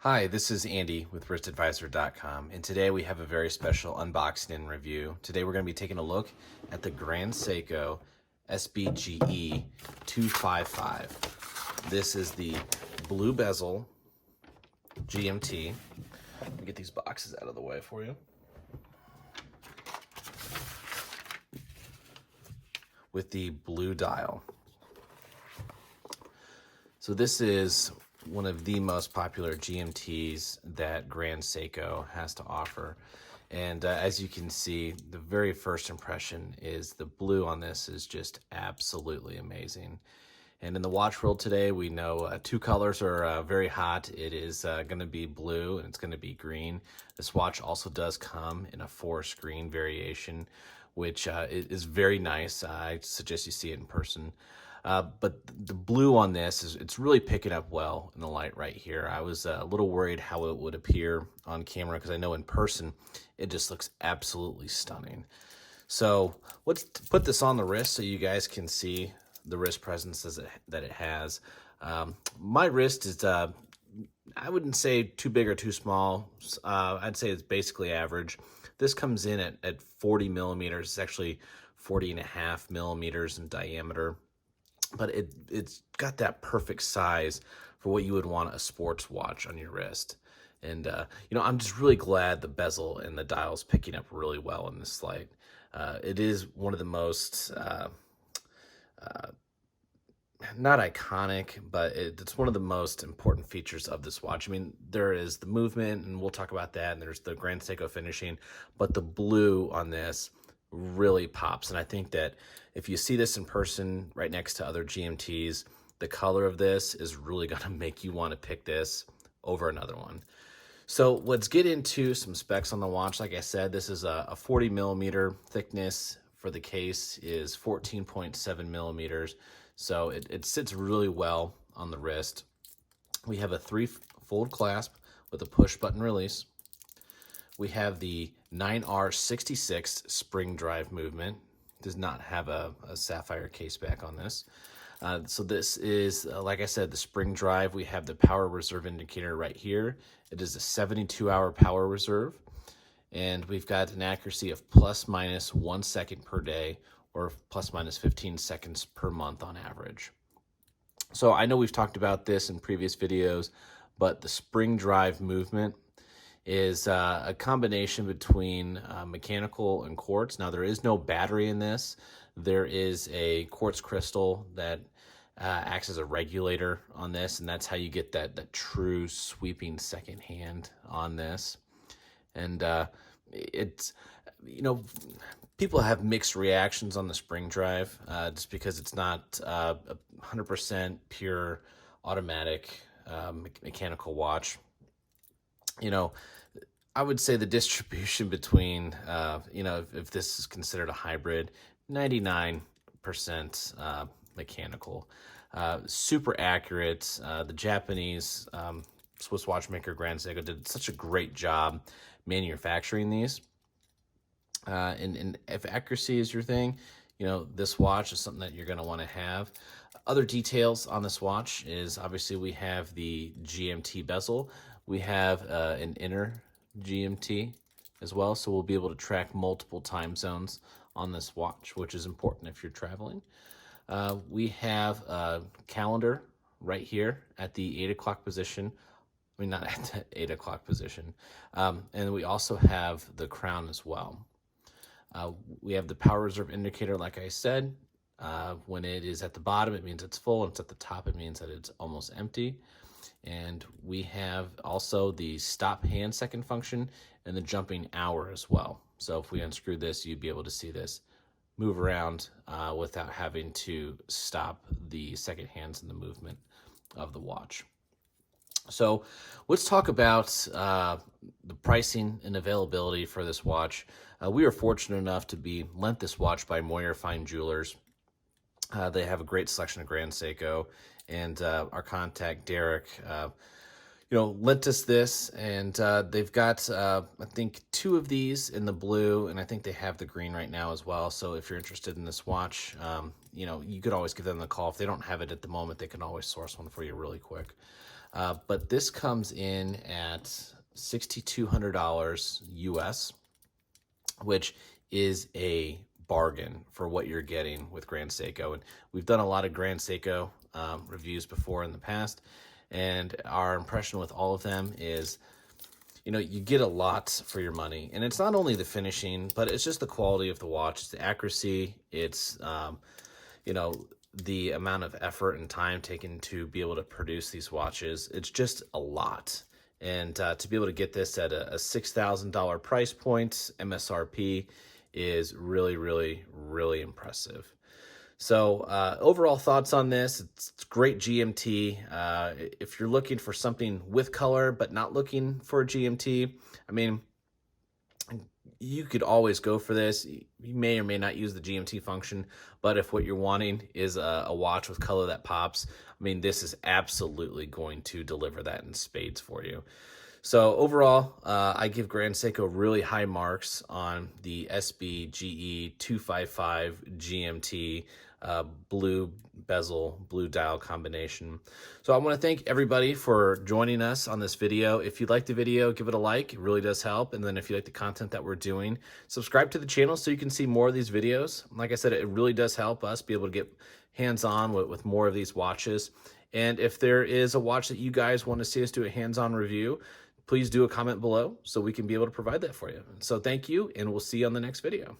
Hi, this is Andy with wristadvisor.com, and today we have a very special unboxing and review. Today we're going to be taking a look at the Grand Seiko SBGE255. This is the blue bezel GMT. Let me get these boxes out of the way for you. With the blue dial. So this is one of the most popular GMTs that Grand Seiko has to offer. And as you can see, the very first impression is the blue on this is just absolutely amazing. And in the watch world today, we know two colors are very hot. It is going to be blue and it's going to be green. This watch also does come in a 4-screen variation, which is very nice. I suggest you see it in person. But the blue on this it's really picking up well in the light right here. I was a little worried how it would appear on camera because I know in person it just looks absolutely stunning. So let's put this on the wrist so you guys can see the wrist presence that it has. My wrist is, I wouldn't say too big or too small. I'd say it's basically average. This comes in at 40 millimeters. It's actually 40.5 millimeters in diameter. But it's got that perfect size for what you would want a sports watch on your wrist. And, I'm just really glad the bezel and the dial's picking up really well in this light. It is one of the most, not iconic, but it's one of the most important features of this watch. I mean, there is the movement, and we'll talk about that, and there's the Grand Seiko finishing, but the blue on this really pops. And I think that if you see this in person right next to other GMTs, the color of this is really going to make you want to pick this over another one. So let's get into some specs on the watch. Like I said, this is a 40 millimeter thickness. For the case is 14.7 millimeters. So it sits really well on the wrist. We have a 3-fold clasp with a push button release. We have the 9R66 spring drive movement. Does not have a sapphire case back on this. So this is, like I said, the spring drive. We have the power reserve indicator right here. It is a 72-hour power reserve. And we've got an accuracy of plus minus 1 second per day or plus minus 15 seconds per month on average. So I know we've talked about this in previous videos, but the spring drive movement is a combination between mechanical and quartz. Now, there is no battery in this. There is a quartz crystal that acts as a regulator on this, and that's how you get that true sweeping second hand on this. And it's, people have mixed reactions on the spring drive just because it's not 100% pure automatic mechanical watch. I would say the distribution between, if this is considered a hybrid, 99% mechanical. Super accurate. The Japanese Swiss watchmaker Grand Seiko did such a great job manufacturing these. And if accuracy is your thing, this watch is something that you're going to want to have. Other details on this watch is obviously we have the GMT bezel. We have an inner GMT as well, so we'll be able to track multiple time zones on this watch, which is important if you're traveling. We have a calendar right here at the 8 o'clock position. I mean, not at the 8 o'clock position. And we also have the crown as well. We have the power reserve indicator, like I said. When it is at the bottom, it means it's full, and it's at the top, it means that it's almost empty. And we have also the stop hand second function and the jumping hour as well. So if we unscrew this, you'd be able to see this move around without having to stop the second hands in the movement of the watch. So let's talk about the pricing and availability for this watch. We are fortunate enough to be lent this watch by Moyer Fine Jewelers. They have a great selection of Grand Seiko, and our contact Derek, lent us this, and they've got I think 2 of these in the blue, and I think they have the green right now as well. So if you're interested in this watch, you know, you could always give them a call. If they don't have it at the moment, they can always source one for you really quick. But this comes in at $6,200 US, which is a bargain for what you're getting with Grand Seiko. And we've done a lot of Grand Seiko reviews before in the past, and our impression with all of them is, you know, you get a lot for your money. And it's not only the finishing, but it's just the quality of the watch. It's the accuracy. It's, you know, the amount of effort and time taken to be able to produce these watches. It's just a lot. And to be able to get this at a $6,000 price point, MSRP, is really, really, really impressive. So overall thoughts on this, it's great GMT. If you're looking for something with color but not looking for a GMT, I mean, you could always go for this. You may or may not use the GMT function, but if what you're wanting is a watch with color that pops, I mean, this is absolutely going to deliver that in spades for you. So overall, I give Grand Seiko really high marks on the SBGE255 GMT blue bezel, blue dial combination. So I want to thank everybody for joining us on this video. If you like the video, give it a like. It really does help. And then if you like the content that we're doing, subscribe to the channel so you can see more of these videos. Like I said, it really does help us be able to get hands-on with more of these watches. And if there is a watch that you guys want to see us do a hands-on review, please do a comment below so we can be able to provide that for you. So thank you, and we'll see you on the next video.